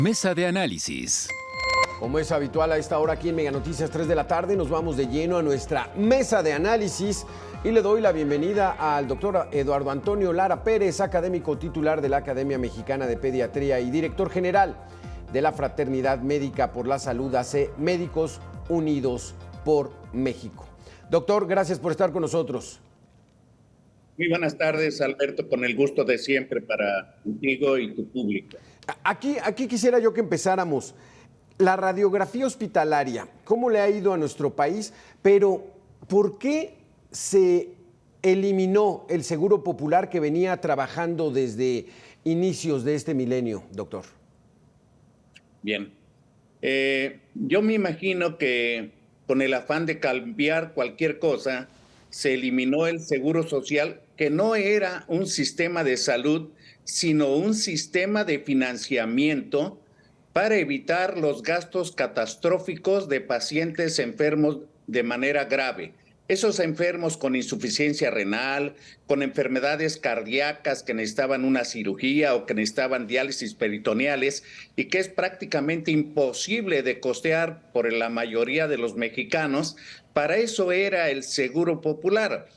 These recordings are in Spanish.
Mesa de análisis. Como es habitual a esta hora aquí en Mega Noticias 3 de la tarde, nos vamos de lleno a nuestra mesa de análisis y le doy la bienvenida al doctor Eduardo Antonio Lara Pérez, académico titular de la Academia Mexicana de Pediatría y director general de la Fraternidad Médica por la Salud AC, Médicos Unidos por México. Doctor, gracias por estar con nosotros. Muy buenas tardes, Alberto, con el gusto de siempre para contigo y tu público. Aquí quisiera yo que empezáramos. La radiografía hospitalaria, ¿cómo le ha ido a nuestro país? Pero, ¿por qué se eliminó el Seguro Popular que venía trabajando desde inicios de este milenio, doctor? Bien. Yo me imagino que con el afán de cambiar cualquier cosa, se eliminó el Seguro Social, que no era un sistema de salud, sino un sistema de financiamiento para evitar los gastos catastróficos de pacientes enfermos de manera grave. Esos enfermos con insuficiencia renal, con enfermedades cardíacas que necesitaban una cirugía o que necesitaban diálisis peritoneales y que es prácticamente imposible de costear por la mayoría de los mexicanos, para eso era el Seguro Popular.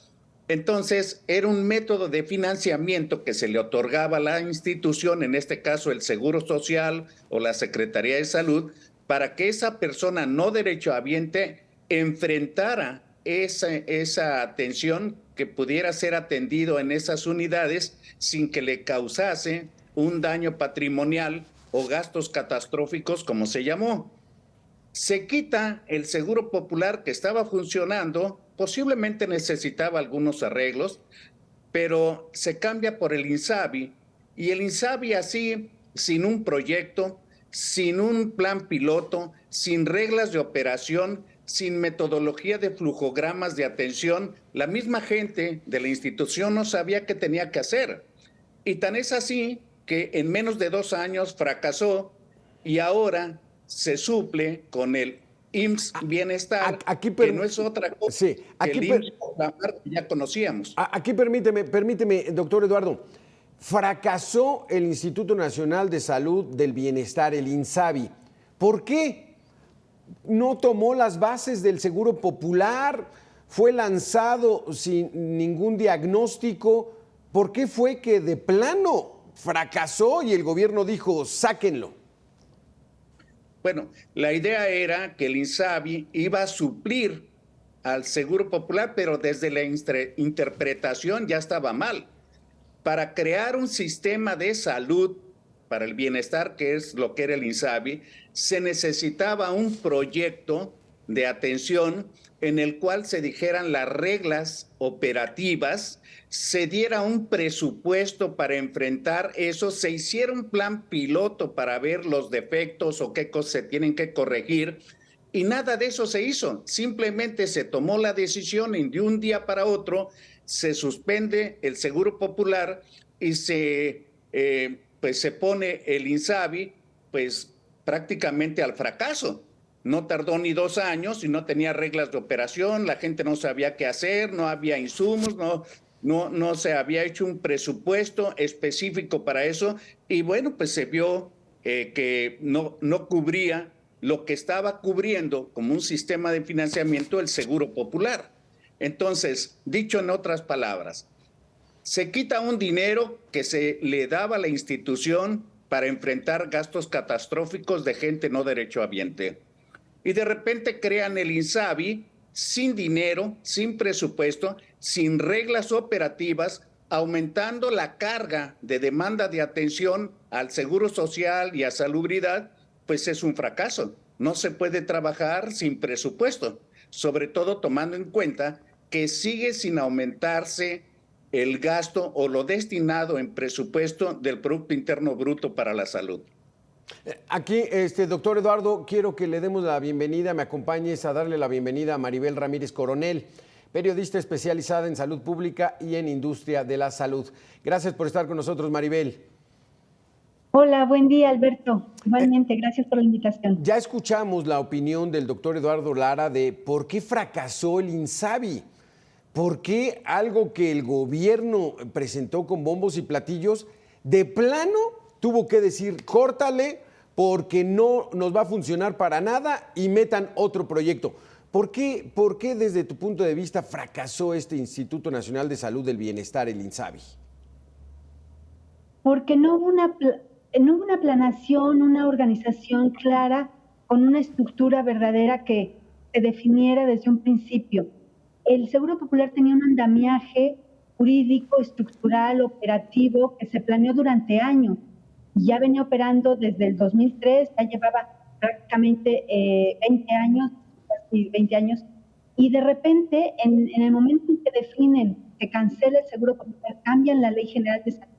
Entonces, era un método de financiamiento que se le otorgaba a la institución, en este caso el Seguro Social o la Secretaría de Salud, para que esa persona no derechohabiente enfrentara esa atención, que pudiera ser atendido en esas unidades sin que le causase un daño patrimonial o gastos catastróficos, como se llamó. Se quita el Seguro Popular que estaba funcionando, posiblemente necesitaba algunos arreglos, pero se cambia por el INSABI, y el INSABI así, sin un proyecto, sin un plan piloto, sin reglas de operación, sin metodología de flujogramas de atención, la misma gente de la institución no sabía qué tenía que hacer. Y tan es así que en menos de 2 años fracasó y ahora se suple con el IMSS Bienestar, que no es otra cosa que el IMSS Popular que ya conocíamos. Aquí permíteme, doctor Eduardo, fracasó el Instituto Nacional de Salud del Bienestar, el INSABI. ¿Por qué? ¿No tomó las bases del Seguro Popular? ¿Fue lanzado sin ningún diagnóstico? ¿Por qué fue que de plano fracasó y el gobierno dijo, sáquenlo? Bueno, la idea era que el INSABI iba a suplir al Seguro Popular, pero desde la interpretación ya estaba mal. Para crear un sistema de salud para el bienestar, que es lo que era el INSABI, se necesitaba un proyecto de atención en el cual se dijeran las reglas operativas, se diera un presupuesto para enfrentar eso, se hiciera un plan piloto para ver los defectos o qué cosas se tienen que corregir, y nada de eso se hizo. Simplemente se tomó la decisión y de un día para otro se suspende el Seguro Popular y se pone el INSABI pues prácticamente al fracaso. No tardó ni 2 años y no tenía reglas de operación, la gente no sabía qué hacer, no había insumos, no se había hecho un presupuesto específico para eso, y bueno, pues se vio que no cubría lo que estaba cubriendo como un sistema de financiamiento el Seguro Popular. Entonces, dicho en otras palabras, se quita un dinero que se le daba a la institución para enfrentar gastos catastróficos de gente no derechohabiente. Y de repente crean el INSABI sin dinero, sin presupuesto, sin reglas operativas, aumentando la carga de demanda de atención al Seguro Social y a Salubridad, pues es un fracaso. No se puede trabajar sin presupuesto, sobre todo tomando en cuenta que sigue sin aumentarse el gasto o lo destinado en presupuesto del Producto Interno Bruto para la salud. Aquí, doctor Eduardo, quiero que le demos la bienvenida, me acompañes a darle la bienvenida a Maribel Ramírez Coronel, periodista especializada en salud pública y en industria de la salud. Gracias por estar con nosotros, Maribel. Hola, buen día, Alberto. Igualmente, gracias por la invitación. Ya escuchamos la opinión del doctor Eduardo Lara de por qué fracasó el INSABI. ¿Por qué algo que el gobierno presentó con bombos y platillos, de plano tuvo que decir, córtale, porque no nos va a funcionar para nada y metan otro proyecto. ¿Por qué desde tu punto de vista fracasó este Instituto Nacional de Salud del Bienestar, el INSABI? Porque no hubo no hubo una planeación, una organización clara, con una estructura verdadera que se definiera desde un principio. El Seguro Popular tenía un andamiaje jurídico, estructural, operativo, que se planeó durante años. Y ya venía operando desde el 2003, ya llevaba prácticamente 20 años, casi 20 años, y de repente, en el momento en que definen que cancela el Seguro Popular, cambian la Ley General de Salud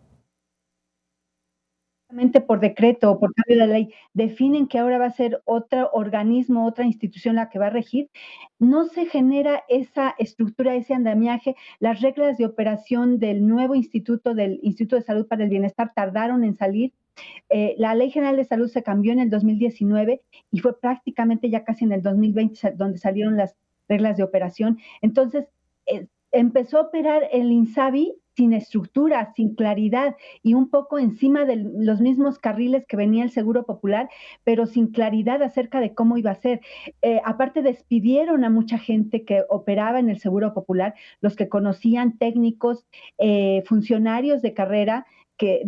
por decreto o por cambio de ley, definen que ahora va a ser otro organismo, otra institución la que va a regir, no se genera esa estructura, ese andamiaje. Las reglas de operación del nuevo instituto, del Instituto de Salud para el Bienestar, tardaron en salir. La Ley General de Salud se cambió en el 2019 y fue prácticamente ya casi en el 2020 donde salieron las reglas de operación. Entonces, empezó a operar el INSABI sin estructura, sin claridad y un poco encima de los mismos carriles que venía el Seguro Popular, pero sin claridad acerca de cómo iba a ser. Aparte, despidieron a mucha gente que operaba en el Seguro Popular, los que conocían técnicos, funcionarios de carrera, que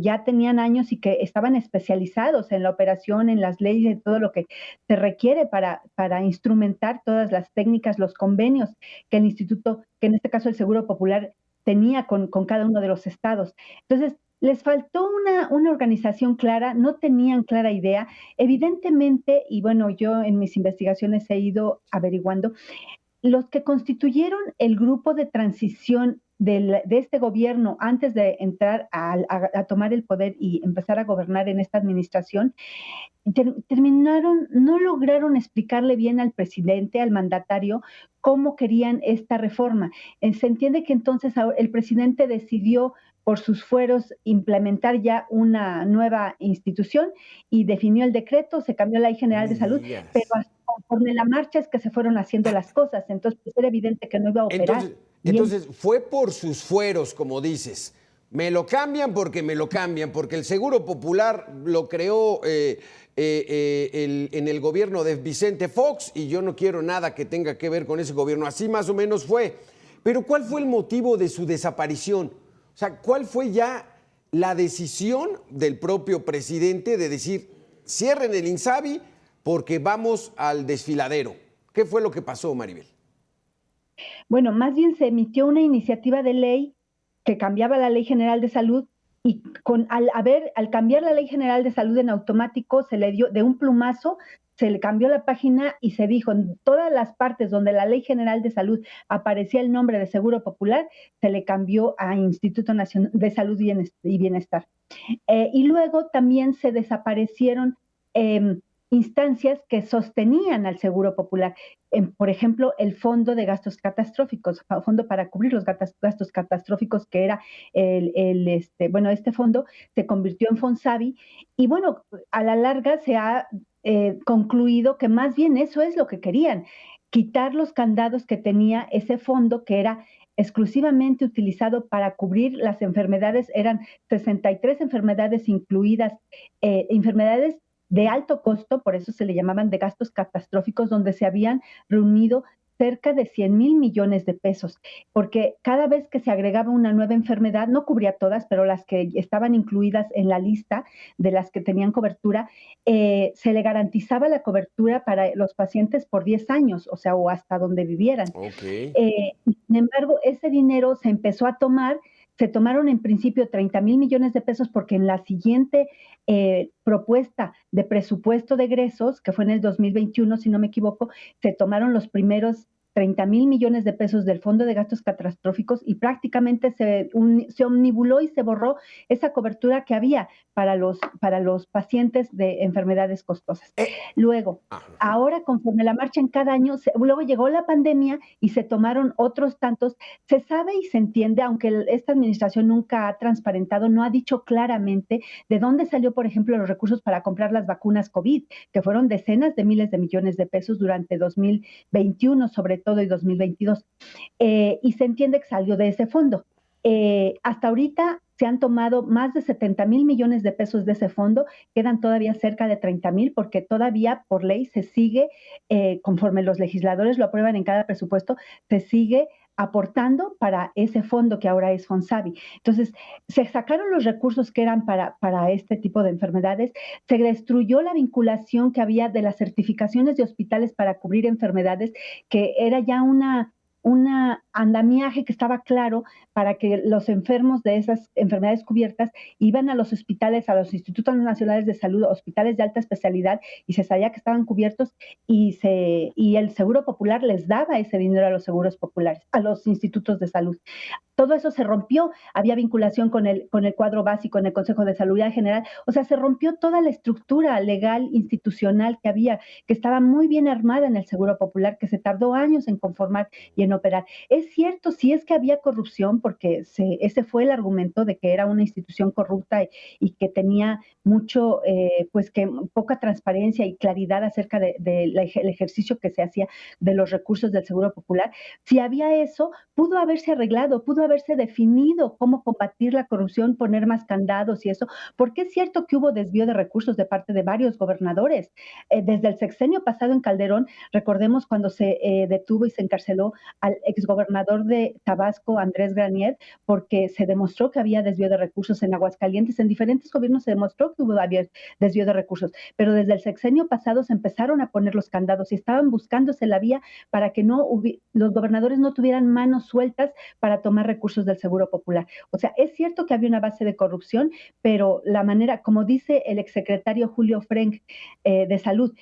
ya tenían años y que estaban especializados en la operación, en las leyes, en todo lo que se requiere para instrumentar todas las técnicas, los convenios que el instituto, que en este caso el Seguro Popular, tenía con cada uno de los estados. Entonces, les faltó una organización clara, no tenían clara idea. Evidentemente, y bueno, yo en mis investigaciones he ido averiguando, los que constituyeron el grupo de transición de este gobierno antes de entrar a tomar el poder y empezar a gobernar en esta administración, no lograron explicarle bien al presidente, al mandatario, cómo querían esta reforma. Se entiende que entonces el presidente decidió por sus fueros implementar ya una nueva institución y definió el decreto, se cambió la Ley General de Salud, pero conforme la marcha es que se fueron haciendo las cosas, entonces pues, era evidente que no iba a operar. Entonces fue por sus fueros, como dices. Me lo cambian, porque el Seguro Popular lo creó en el gobierno de Vicente Fox y yo no quiero nada que tenga que ver con ese gobierno. Así más o menos fue. Pero ¿cuál fue el motivo de su desaparición? O sea, ¿cuál fue ya la decisión del propio presidente de decir, cierren el INSABI porque vamos al desfiladero? ¿Qué fue lo que pasó, Maribel? Bueno, más bien se emitió una iniciativa de ley que cambiaba la Ley General de Salud y al cambiar la Ley General de Salud en automático se le dio de un plumazo, se le cambió la página y se dijo en todas las partes donde la Ley General de Salud aparecía el nombre de Seguro Popular, se le cambió a Instituto Nacional de Salud y Bienestar. Y luego también se desaparecieron instancias que sostenían al Seguro Popular. Por ejemplo, el Fondo de Gastos Catastróficos, fondo para cubrir los gastos catastróficos, que era este fondo se convirtió en Fonsabi, y bueno, a la larga se ha concluido que más bien eso es lo que querían, quitar los candados que tenía ese fondo, que era exclusivamente utilizado para cubrir las enfermedades, eran 63 enfermedades incluidas, enfermedades de alto costo, por eso se le llamaban de gastos catastróficos, donde se habían reunido cerca de 100,000 millones de pesos, porque cada vez que se agregaba una nueva enfermedad, no cubría todas, pero las que estaban incluidas en la lista de las que tenían cobertura, se le garantizaba la cobertura para los pacientes por 10 años, o sea, o hasta donde vivieran. Okay. Sin embargo, ese dinero se empezó a tomar. Se tomaron en principio 30,000 millones de pesos porque en la siguiente propuesta de presupuesto de egresos, que fue en el 2021, si no me equivoco, se tomaron los primeros 30,000 millones de pesos del Fondo de Gastos Catastróficos y prácticamente se omnibuló y se borró esa cobertura que había para los pacientes de enfermedades costosas. Luego, ahora conforme la marcha en cada año, luego llegó la pandemia y se tomaron otros tantos. Se sabe y se entiende, aunque esta administración nunca ha transparentado, no ha dicho claramente de dónde salió, por ejemplo, los recursos para comprar las vacunas COVID, que fueron decenas de miles de millones de pesos durante 2021, sobre todo, y 2022. Y se entiende que salió de ese fondo. Hasta ahorita se han tomado más de 70,000 millones de pesos de ese fondo, quedan todavía cerca de 30,000 porque todavía por ley se sigue, conforme los legisladores lo aprueban en cada presupuesto, se sigue aportando para ese fondo que ahora es Fonsavi. Entonces, se sacaron los recursos que eran para este tipo de enfermedades, se destruyó la vinculación que había de las certificaciones de hospitales para cubrir enfermedades, que era ya una andamiaje que estaba claro para que los enfermos de esas enfermedades cubiertas iban a los hospitales, a los institutos nacionales de salud, hospitales de alta especialidad, y se sabía que estaban cubiertos y el Seguro Popular les daba ese dinero a los seguros populares, a los institutos de salud. Todo eso se rompió, había vinculación con el cuadro básico en el Consejo de Salud General, o sea, se rompió toda la estructura legal, institucional que había, que estaba muy bien armada en el Seguro Popular, que se tardó años en conformar y en operar. Es cierto, sí es que había corrupción, porque ese fue el argumento de que era una institución corrupta y que tenía mucho, pues que poca transparencia y claridad acerca del ejercicio que se hacía de los recursos del Seguro Popular. Si había eso, pudo haberse arreglado, pudo haberse definido cómo combatir la corrupción, poner más candados y eso, porque es cierto que hubo desvío de recursos de parte de varios gobernadores. Desde el sexenio pasado en Calderón, recordemos cuando se detuvo y se encarceló al exgobernador de Tabasco, Andrés Granier, porque se demostró que había desvío de recursos en Aguascalientes. En diferentes gobiernos se demostró que había desvío de recursos, pero desde el sexenio pasado se empezaron a poner los candados y estaban buscándose la vía para que los gobernadores no tuvieran manos sueltas para tomar recursos del Seguro Popular. O sea, es cierto que había una base de corrupción, pero la manera, como dice el exsecretario Julio Frenk de Salud,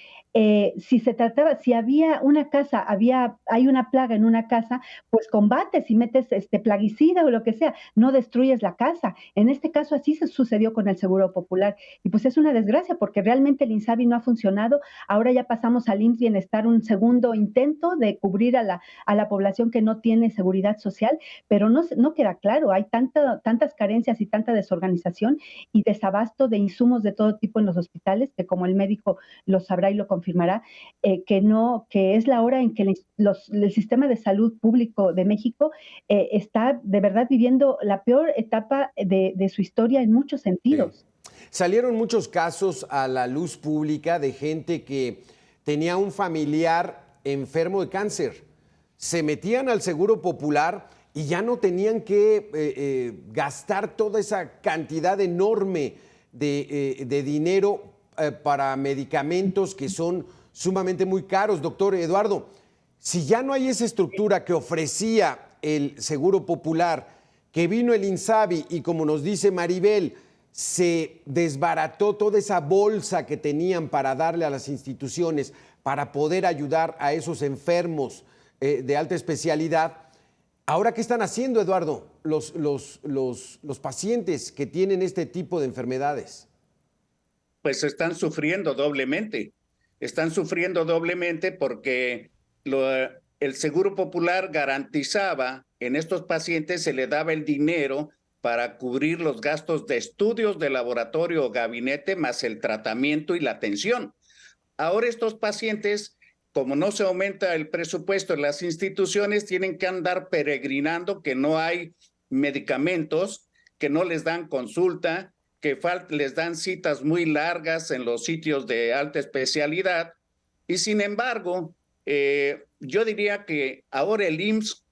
si había una casa, hay una plaga en una casa, pues combates y metes plaguicida o lo que sea, no destruyes la casa. En este caso así se sucedió con el Seguro Popular y pues es una desgracia porque realmente el INSABI no ha funcionado. Ahora ya pasamos al IMSS Bienestar, un segundo intento de cubrir a la población que no tiene seguridad social, pero no queda claro, hay tantas carencias y tanta desorganización y desabasto de insumos de todo tipo en los hospitales, que como el médico lo sabrá y lo confirmará, que es la hora en que el sistema de salud público de México está de verdad viviendo la peor etapa de su historia en muchos sentidos. Sí. Salieron muchos casos a la luz pública de gente que tenía un familiar enfermo de cáncer. Se metían al Seguro Popular y ya no tenían que gastar toda esa cantidad enorme de dinero para medicamentos que son sumamente muy caros. Doctor Eduardo, si ya no hay esa estructura que ofrecía el Seguro Popular, que vino el INSABI y como nos dice Maribel, se desbarató toda esa bolsa que tenían para darle a las instituciones para poder ayudar a esos enfermos de alta especialidad. Ahora, ¿qué están haciendo, Eduardo, los pacientes que tienen este tipo de enfermedades? Pues están sufriendo doblemente. Están sufriendo doblemente porque el Seguro Popular garantizaba en estos pacientes, se le daba el dinero para cubrir los gastos de estudios de laboratorio o gabinete, más el tratamiento y la atención. Ahora estos pacientes, como no se aumenta el presupuesto en las instituciones, tienen que andar peregrinando, que no hay medicamentos, que no les dan consulta, que les dan citas muy largas en los sitios de alta especialidad. Y sin embargo, yo diría que ahora el IMSS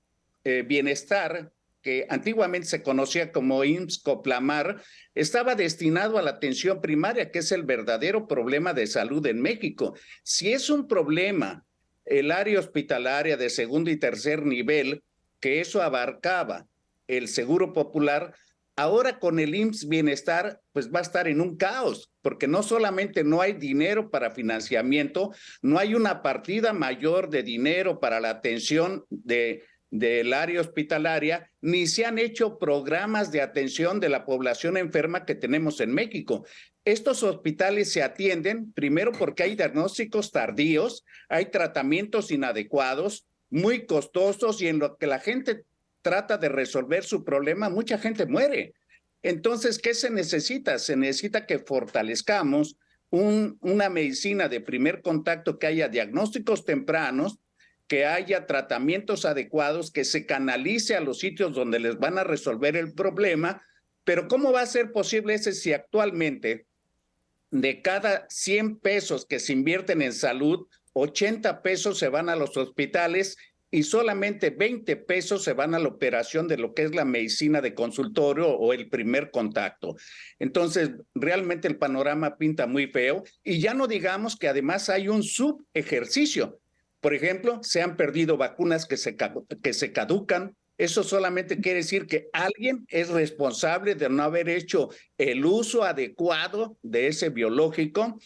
Bienestar, que antiguamente se conocía como IMSS Coplamar, estaba destinado a la atención primaria, que es el verdadero problema de salud en México. Si es un problema el área hospitalaria de segundo y tercer nivel, que eso abarcaba el Seguro Popular, ahora con el IMSS Bienestar, pues va a estar en un caos, porque no solamente no hay dinero para financiamiento, no hay una partida mayor de dinero para la atención del área hospitalaria, ni se han hecho programas de atención de la población enferma que tenemos en México. Estos hospitales se atienden primero porque hay diagnósticos tardíos, hay tratamientos inadecuados, muy costosos, y en lo que la gente trata de resolver su problema, mucha gente muere. Entonces, ¿qué se necesita? Se necesita que fortalezcamos una medicina de primer contacto, que haya diagnósticos tempranos, que haya tratamientos adecuados, que se canalice a los sitios donde les van a resolver el problema, Pero ¿cómo va a ser posible ese si actualmente de cada 100 pesos que se invierten en salud, 80 pesos se van a los hospitales y solamente 20 pesos se van a la operación de lo que es la medicina de consultorio o el primer contacto? Entonces, realmente el panorama pinta muy feo y ya no digamos que además hay un subejercicio. Por ejemplo, se han perdido vacunas que se caducan. Eso solamente quiere decir que alguien es responsable de no haber hecho el uso adecuado de ese biológico.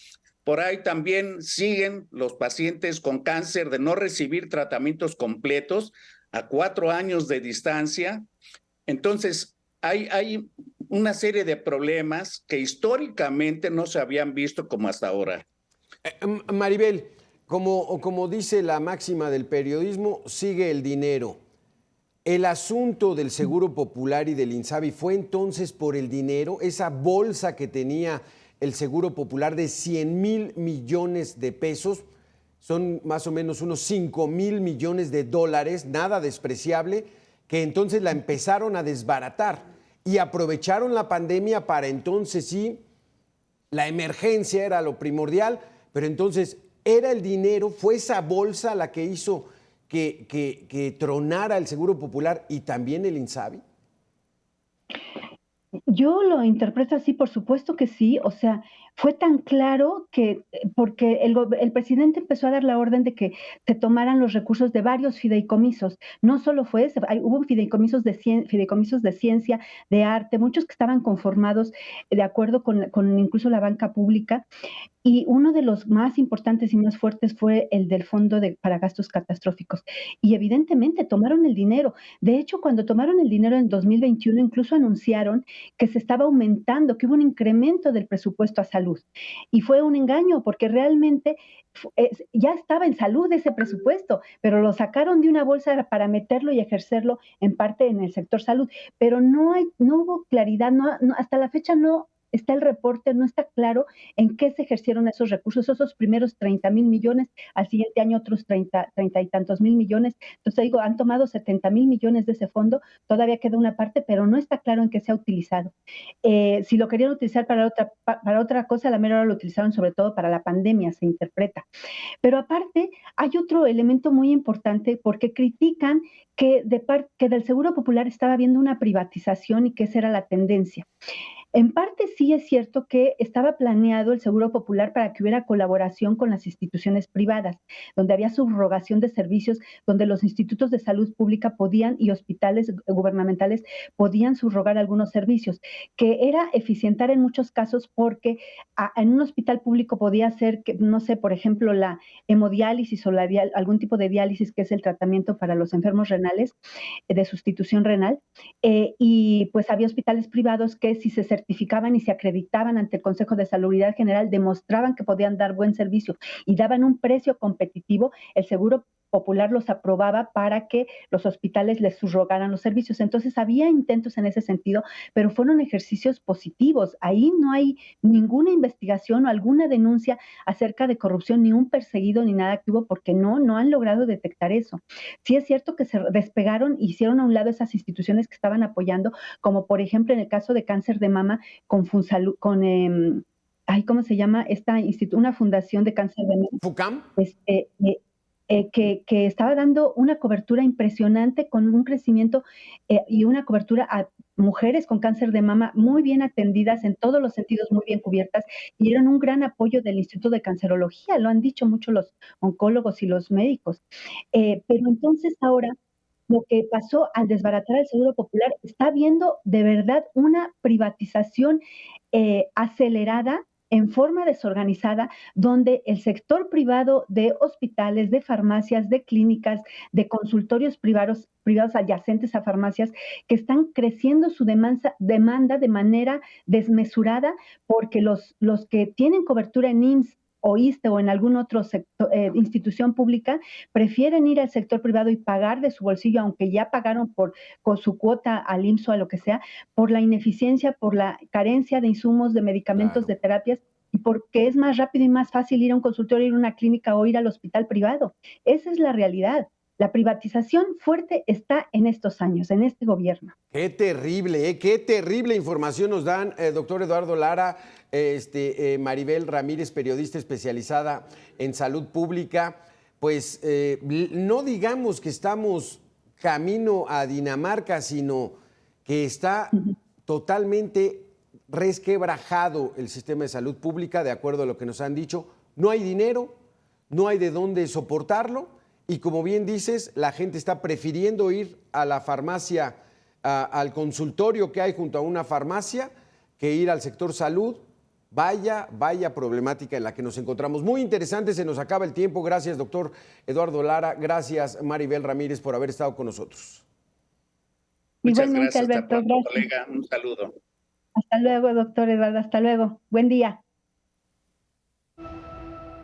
Por ahí también siguen los pacientes con cáncer de no recibir tratamientos completos a 4 años de distancia. Entonces, hay una serie de problemas que históricamente no se habían visto como hasta ahora. Maribel, como dice la máxima del periodismo, sigue el dinero. El asunto del Seguro Popular y del INSABI fue entonces por el dinero, esa bolsa que tenía el Seguro Popular de 100,000 millones de pesos, son más o menos unos 5,000 millones de dólares, nada despreciable, que entonces la empezaron a desbaratar y aprovecharon la pandemia para entonces sí, la emergencia era lo primordial, pero entonces era el dinero, fue esa bolsa la que hizo que tronara el Seguro Popular y también el INSABI. Yo lo interpreto así, por supuesto que sí, o sea, fue tan claro que porque el presidente empezó a dar la orden de que se tomaran los recursos de varios fideicomisos. No solo fue ese, hubo fideicomisos de ciencia, de arte, muchos que estaban conformados de acuerdo con incluso la banca pública. Y uno de los más importantes y más fuertes fue el del para gastos catastróficos. Y evidentemente tomaron el dinero. De hecho, cuando tomaron el dinero en 2021, incluso anunciaron que se estaba aumentando, que hubo un incremento del presupuesto a salud. Y fue un engaño, porque realmente ya estaba en salud ese presupuesto, pero lo sacaron de una bolsa para meterlo y ejercerlo en parte en el sector salud. Pero no hubo claridad, hasta la fecha no está el reporte, no está claro en qué se ejercieron esos recursos, esos primeros 30,000 millones, al siguiente año otros 30 y tantos mil millones. Entonces digo, han tomado 70,000 millones de ese fondo, todavía queda una parte, pero no está claro en qué se ha utilizado. Si lo querían utilizar para otra cosa, a la mera hora lo utilizaron sobre todo para la pandemia, se interpreta. Pero aparte, hay otro elemento muy importante porque critican que del Seguro Popular estaba habiendo una privatización y que esa era la tendencia. En parte sí es cierto que estaba planeado el Seguro Popular para que hubiera colaboración con las instituciones privadas, donde había subrogación de servicios, donde los institutos de salud pública podían y hospitales gubernamentales podían subrogar algunos servicios, que era eficientar en muchos casos porque en un hospital público podía ser, que, no sé, por ejemplo, la hemodiálisis o algún tipo de diálisis, que es el tratamiento para los enfermos renales, de sustitución renal, y pues había hospitales privados que si se certificaban y se acreditaban ante el Consejo de Salubridad General, demostraban que podían dar buen servicio y daban un precio competitivo, el Seguro Popular los aprobaba para que los hospitales les subrogaran los servicios. Entonces había intentos en ese sentido, pero fueron ejercicios positivos. Ahí no hay ninguna investigación o alguna denuncia acerca de corrupción, ni un perseguido ni nada que hubo, porque no han logrado detectar eso. Sí es cierto que se despegaron, hicieron a un lado esas instituciones que estaban apoyando, como por ejemplo en el caso de cáncer de mama con Funsalud, ¿cómo se llama? Una fundación de cáncer de mama. ¿FUCAM? Que estaba dando una cobertura impresionante con un crecimiento y una cobertura a mujeres con cáncer de mama muy bien atendidas, en todos los sentidos muy bien cubiertas, y eran un gran apoyo del Instituto de Cancerología, lo han dicho mucho los oncólogos y los médicos. Pero entonces ahora lo que pasó al desbaratar el Seguro Popular, está habiendo de verdad una privatización acelerada en forma desorganizada, donde el sector privado de hospitales, de farmacias, de clínicas, de consultorios privados adyacentes a farmacias, que están creciendo su demanda de manera desmesurada, porque los que tienen cobertura en IMSS o ISSSTE o en algún otro institución pública, prefieren ir al sector privado y pagar de su bolsillo, aunque ya pagaron con su cuota al IMSS o a lo que sea, por la ineficiencia, por la carencia de insumos, de medicamentos, de terapias, y porque es más rápido y más fácil ir a un consultorio, ir a una clínica o ir al hospital privado. Esa es la realidad. La privatización fuerte está en estos años, en este gobierno. Qué terrible información nos dan, doctor Eduardo Lara, Maribel Ramírez, periodista especializada en salud pública. Pues no digamos que estamos camino a Dinamarca, sino que está totalmente resquebrajado el sistema de salud pública, de acuerdo a lo que nos han dicho. No hay dinero, no hay de dónde soportarlo y, como bien dices, la gente está prefiriendo ir a la farmacia, al consultorio que hay junto a una farmacia, que ir al sector salud. Vaya problemática en la que nos encontramos. Muy interesante, se nos acaba el tiempo. Gracias, doctor Eduardo Lara. Gracias, Maribel Ramírez, por haber estado con nosotros. Muchas Igualmente, gracias, Alberto, hasta pronto, gracias. colega. Un saludo. Hasta luego, doctor Eduardo. Hasta luego. Buen día.